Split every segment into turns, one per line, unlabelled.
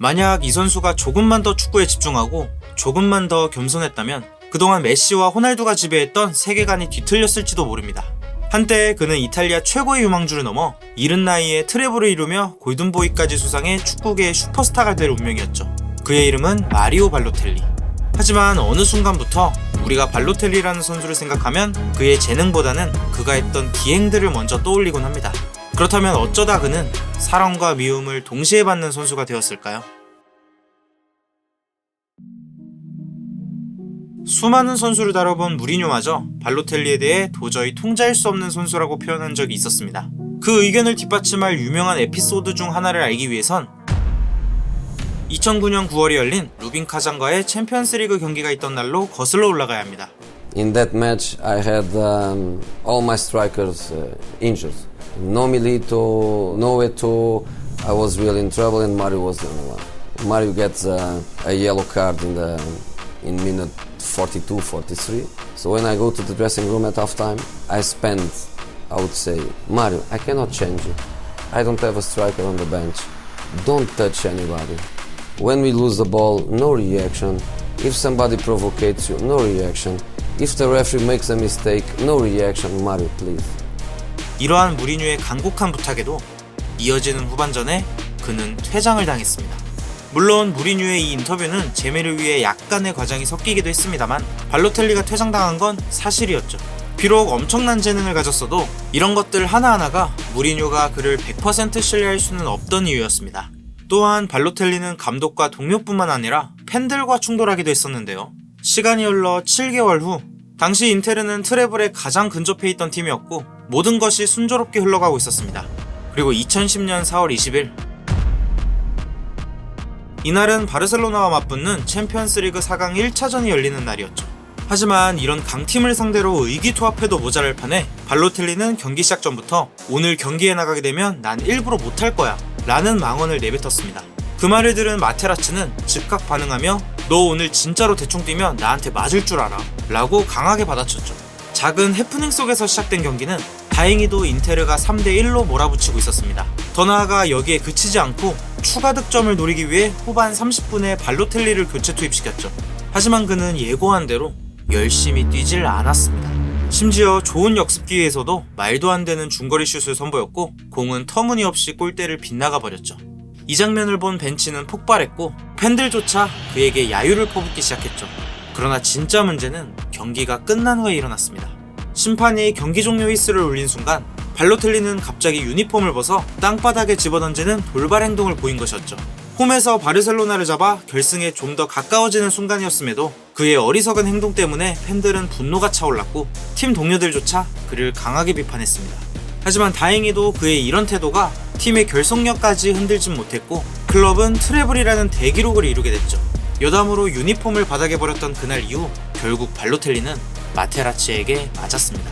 만약 이 선수가 조금만 더 축구에 집중하고 조금만 더 겸손했다면 그동안 메시와 호날두가 지배했던 세계관이 뒤틀렸을지도 모릅니다. 한때 그는 이탈리아 최고의 유망주를 넘어 이른 나이에 트래블을 이루며 골든보이까지 수상해 축구계의 슈퍼스타가 될 운명이었죠. 그의 이름은 마리오 발로텔리. 하지만 어느 순간부터 우리가 발로텔리라는 선수를 생각하면 그의 재능보다는 그가 했던 비행들을 먼저 떠올리곤 합니다. 그렇다면 어쩌다 그는 사랑과 미움을 동시에 받는 선수가 되었을까요? 수많은 선수를 다뤄본 무리뉴마저 발로텔리에 대해 도저히 통제할 수 없는 선수라고 표현한 적이 있었습니다. 그 의견을 뒷받침할 유명한 에피소드 중 하나를 알기 위해선 2009년 9월에 열린 루빈 카잔과의 챔피언스리그 경기가 있던 날로 거슬러 올라가야 합니다.
In that match, I had all my strikers injured. No Milito, no Eto'o. I was really in trouble, and Mario was the only one. Mario gets a yellow card in minute 42, 43. So when I go to the dressing room at halftime, I would say, Mario, I cannot change you. I don't have a striker on the bench. Don't touch anybody. When we lose the ball, no reaction. If somebody provocates you, no reaction. If the referee makes a mistake, no reaction. Mario, please.
이러한 무리뉴의 간곡한 부탁에도 이어지는 후반전에 그는 퇴장을 당했습니다. 물론 무리뉴의 이 인터뷰는 재미를 위해 약간의 과장이 섞이기도 했습니다만 발로텔리가 퇴장당한 건 사실이었죠. 비록 엄청난 재능을 가졌어도 이런 것들 하나하나가 무리뉴가 그를 100% 신뢰할 수는 없던 이유였습니다. 또한 발로텔리는 감독과 동료뿐만 아니라 팬들과 충돌하기도 했었는데요. 시간이 흘러 7개월 후 당시 인테르는 트래블에 가장 근접해 있던 팀이었고 모든 것이 순조롭게 흘러가고 있었습니다. 그리고 2010년 4월 20일 이날은 바르셀로나와 맞붙는 챔피언스리그 4강 1차전이 열리는 날이었죠. 하지만 이런 강팀을 상대로 의기투합해도 모자랄 판에 발로텔리는 경기 시작 전부터 오늘 경기에 나가게 되면 난 일부러 못할 거야 라는 망언을 내뱉었습니다. 그 말을 들은 마테라치는 즉각 반응하며 너 오늘 진짜로 대충 뛰면 나한테 맞을 줄 알아 라고 강하게 받아쳤죠. 작은 해프닝 속에서 시작된 경기는 다행히도 인테르가 3대1로 몰아붙이고 있었습니다. 더 나아가 여기에 그치지 않고 추가 득점을 노리기 위해 후반 30분에 발로텔리를 교체 투입시켰죠. 하지만 그는 예고한 대로 열심히 뛰질 않았습니다. 심지어 좋은 역습 기회에서도 말도 안 되는 중거리 슛을 선보였고 공은 터무니없이 골대를 빗나가 버렸죠. 이 장면을 본 벤치는 폭발했고 팬들조차 그에게 야유를 퍼붓기 시작했죠. 그러나 진짜 문제는 경기가 끝난 후에 일어났습니다. 심판이 경기 종료 휘슬을 울린 순간 발로텔리는 갑자기 유니폼을 벗어 땅바닥에 집어던지는 돌발 행동을 보인 것이었죠. 홈에서 바르셀로나를 잡아 결승에 좀 더 가까워지는 순간이었음에도 그의 어리석은 행동 때문에 팬들은 분노가 차올랐고 팀 동료들조차 그를 강하게 비판했습니다. 하지만 다행히도 그의 이런 태도가 팀의 결속력까지 흔들진 못했고 클럽은 트래블이라는 대기록을 이루게 됐죠. 여담으로 유니폼을 바닥에 버렸던 그날 이후 결국 발로텔리는 마테라치에게 맞았습니다.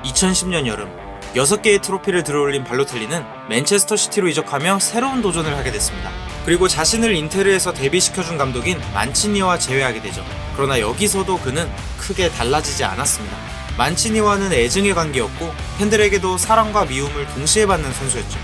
2010년 여름 6개의 트로피를 들어올린 발로텔리는 맨체스터 시티로 이적하며 새로운 도전을 하게 됐습니다. 그리고 자신을 인테르에서 데뷔시켜준 감독인 만치니와 재회하게 되죠. 그러나 여기서도 그는 크게 달라지지 않았습니다. 만치니와는 애증의 관계였고 팬들에게도 사랑과 미움을 동시에 받는 선수였죠.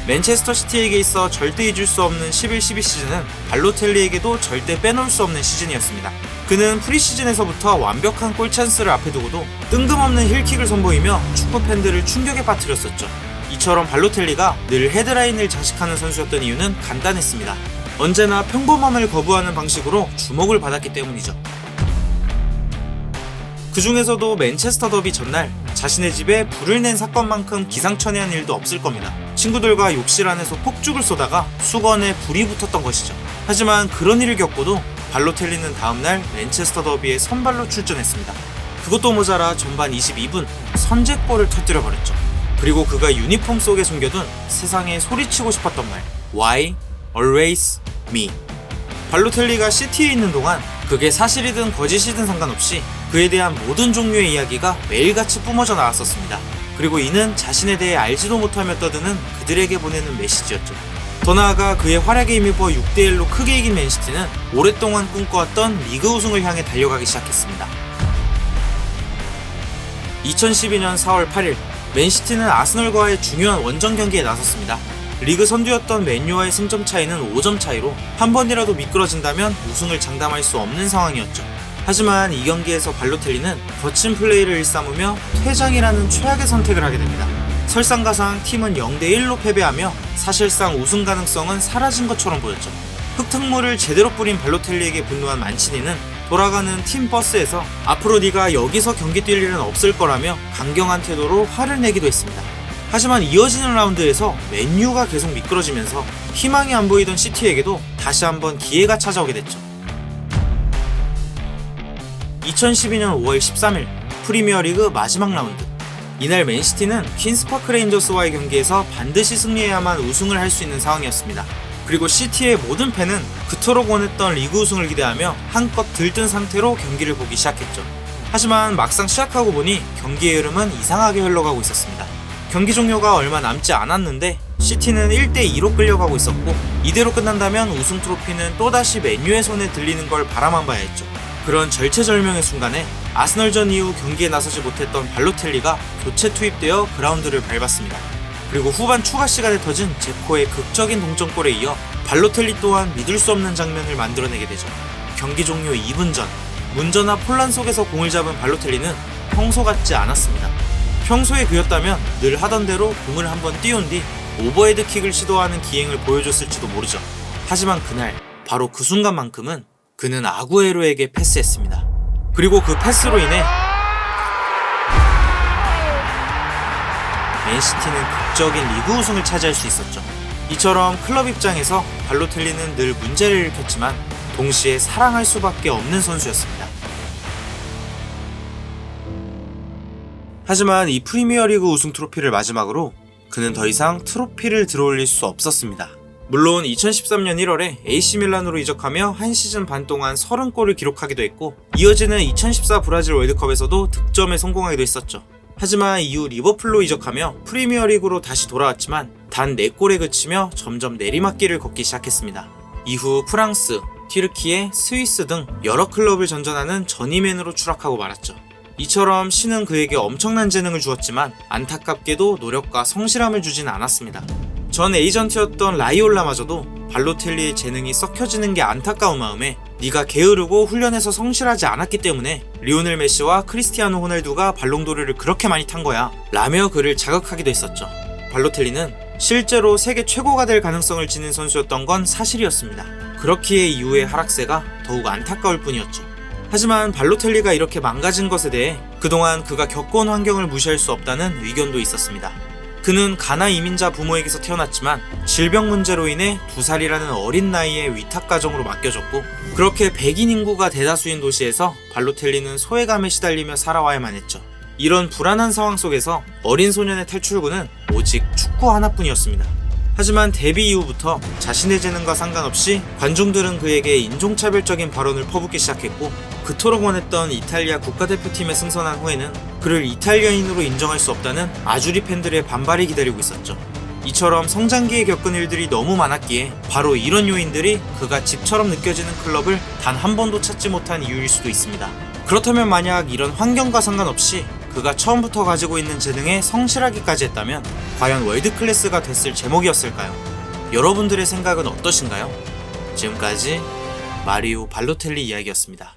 맨체스터 시티에게 있어 절대 잊을 수 없는 11-12 시즌은 발로텔리에게도 절대 빼놓을 수 없는 시즌이었습니다. 그는 프리시즌에서부터 완벽한 골 찬스를 앞에 두고도 뜬금없는 힐킥을 선보이며 축구 팬들을 충격에 빠뜨렸었죠. 이처럼 발로텔리가 늘 헤드라인을 장식하는 선수였던 이유는 간단했습니다. 언제나 평범함을 거부하는 방식으로 주목을 받았기 때문이죠. 그 중에서도 맨체스터 더비 전날 자신의 집에 불을 낸 사건만큼 기상천외한 일도 없을 겁니다. 친구들과 욕실 안에서 폭죽을 쏘다가 수건에 불이 붙었던 것이죠. 하지만 그런 일을 겪고도 발로텔리는 다음날 맨체스터 더비에 선발로 출전했습니다. 그것도 모자라 전반 22분 선제골을 터뜨려버렸죠. 그리고 그가 유니폼 속에 숨겨둔 세상에 소리치고 싶었던 말 Why? Always me. 발로텔리가 시티에 있는 동안 그게 사실이든 거짓이든 상관없이 그에 대한 모든 종류의 이야기가 매일같이 뿜어져 나왔었습니다. 그리고 이는 자신에 대해 알지도 못하며 떠드는 그들에게 보내는 메시지였죠. 더 나아가 그의 활약에 힘입어 6대1로 크게 이긴 맨시티는 오랫동안 꿈꿔왔던 리그 우승을 향해 달려가기 시작했습니다. 2012년 4월 8일 맨시티는 아스널과의 중요한 원정 경기에 나섰습니다. 리그 선두였던 맨유와의 승점 차이는 5점 차이로 한 번이라도 미끄러진다면 우승을 장담할 수 없는 상황이었죠. 하지만 이 경기에서 발로텔리는 거친 플레이를 일삼으며 퇴장이라는 최악의 선택을 하게 됩니다. 설상가상 팀은 0대1로 패배하며 사실상 우승 가능성은 사라진 것처럼 보였죠. 흙탕물을 제대로 뿌린 발로텔리에게 분노한 만치니는 돌아가는 팀 버스에서 앞으로 네가 여기서 경기 뛸 일은 없을 거라며 강경한 태도로 화를 내기도 했습니다. 하지만 이어지는 라운드에서 맨유가 계속 미끄러지면서 희망이 안 보이던 시티에게도 다시 한번 기회가 찾아오게 됐죠. 2012년 5월 13일 프리미어리그 마지막 라운드. 이날 맨시티는 퀸스파크 레인저스와의 경기에서 반드시 승리해야만 우승을 할 수 있는 상황이었습니다. 그리고 시티의 모든 팬은 그토록 원했던 리그 우승을 기대하며 한껏 들뜬 상태로 경기를 보기 시작했죠. 하지만 막상 시작하고 보니 경기의 흐름은 이상하게 흘러가고 있었습니다. 경기 종료가 얼마 남지 않았는데 시티는 1대2로 끌려가고 있었고, 이대로 끝난다면 우승 트로피는 또다시 맨유의 손에 들리는 걸 바라만 봐야 했죠. 그런 절체절명의 순간에 아스널전 이후 경기에 나서지 못했던 발로텔리가 교체 투입되어 그라운드를 밟았습니다. 그리고 후반 추가 시간에 터진 제코의 극적인 동점골에 이어 발로텔리 또한 믿을 수 없는 장면을 만들어내게 되죠. 경기 종료 2분 전, 문전화 혼란 속에서 공을 잡은 발로텔리는 평소 같지 않았습니다. 평소에 그였다면 늘 하던 대로 공을 한번 띄운 뒤 오버헤드킥을 시도하는 기행을 보여줬을지도 모르죠. 하지만 그날 바로 그 순간만큼은 그는 아구에로에게 패스했습니다. 그리고 그 패스로 인해 맨시티는 극적인 리그 우승을 차지할 수 있었죠. 이처럼 클럽 입장에서 발로텔리는 늘 문제를 일으켰지만 동시에 사랑할 수밖에 없는 선수였습니다. 하지만 이 프리미어리그 우승 트로피를 마지막으로 그는 더 이상 트로피를 들어올릴 수 없었습니다. 물론 2013년 1월에 AC 밀란으로 이적하며 한 시즌 반 동안 30골을 기록하기도 했고, 이어지는 2014 브라질 월드컵에서도 득점에 성공하기도 했었죠. 하지만 이후 리버풀로 이적하며 프리미어리그로 다시 돌아왔지만 단 4골에 그치며 점점 내리막길을 걷기 시작했습니다. 이후 프랑스, 튀르키예, 스위스 등 여러 클럽을 전전하는 저니맨으로 추락하고 말았죠. 이처럼 신은 그에게 엄청난 재능을 주었지만 안타깝게도 노력과 성실함을 주진 않았습니다. 전 에이전트였던 라이올라마저도 발로텔리의 재능이 썩혀지는 게 안타까운 마음에 네가 게으르고 훈련에서 성실하지 않았기 때문에 리오넬 메시와 크리스티아노 호날두가 발롱도르를 그렇게 많이 탄 거야 라며 그를 자극하기도 했었죠. 발로텔리는 실제로 세계 최고가 될 가능성을 지닌 선수였던 건 사실이었습니다. 그렇기에 이후의 하락세가 더욱 안타까울 뿐이었죠. 하지만 발로텔리가 이렇게 망가진 것에 대해 그동안 그가 겪어온 환경을 무시할 수 없다는 의견도 있었습니다. 그는 가나 이민자 부모에게서 태어났지만 질병 문제로 인해 2살이라는 어린 나이에 위탁가정으로 맡겨졌고, 그렇게 백인 인구가 대다수인 도시에서 발로텔리는 소외감에 시달리며 살아와야만 했죠. 이런 불안한 상황 속에서 어린 소년의 탈출구는 오직 축구 하나뿐이었습니다. 하지만 데뷔 이후부터 자신의 재능과 상관없이 관중들은 그에게 인종차별적인 발언을 퍼붓기 시작했고, 그토록 원했던 이탈리아 국가대표팀에 승선한 후에는 그를 이탈리아인으로 인정할 수 없다는 아주리 팬들의 반발이 기다리고 있었죠. 이처럼 성장기에 겪은 일들이 너무 많았기에 바로 이런 요인들이 그가 집처럼 느껴지는 클럽을 단 한 번도 찾지 못한 이유일 수도 있습니다. 그렇다면 만약 이런 환경과 상관없이 그가 처음부터 가지고 있는 재능에 성실하기까지 했다면 과연 월드클래스가 됐을 제목이었을까요? 여러분들의 생각은 어떠신가요? 지금까지 마리오 발로텔리 이야기였습니다.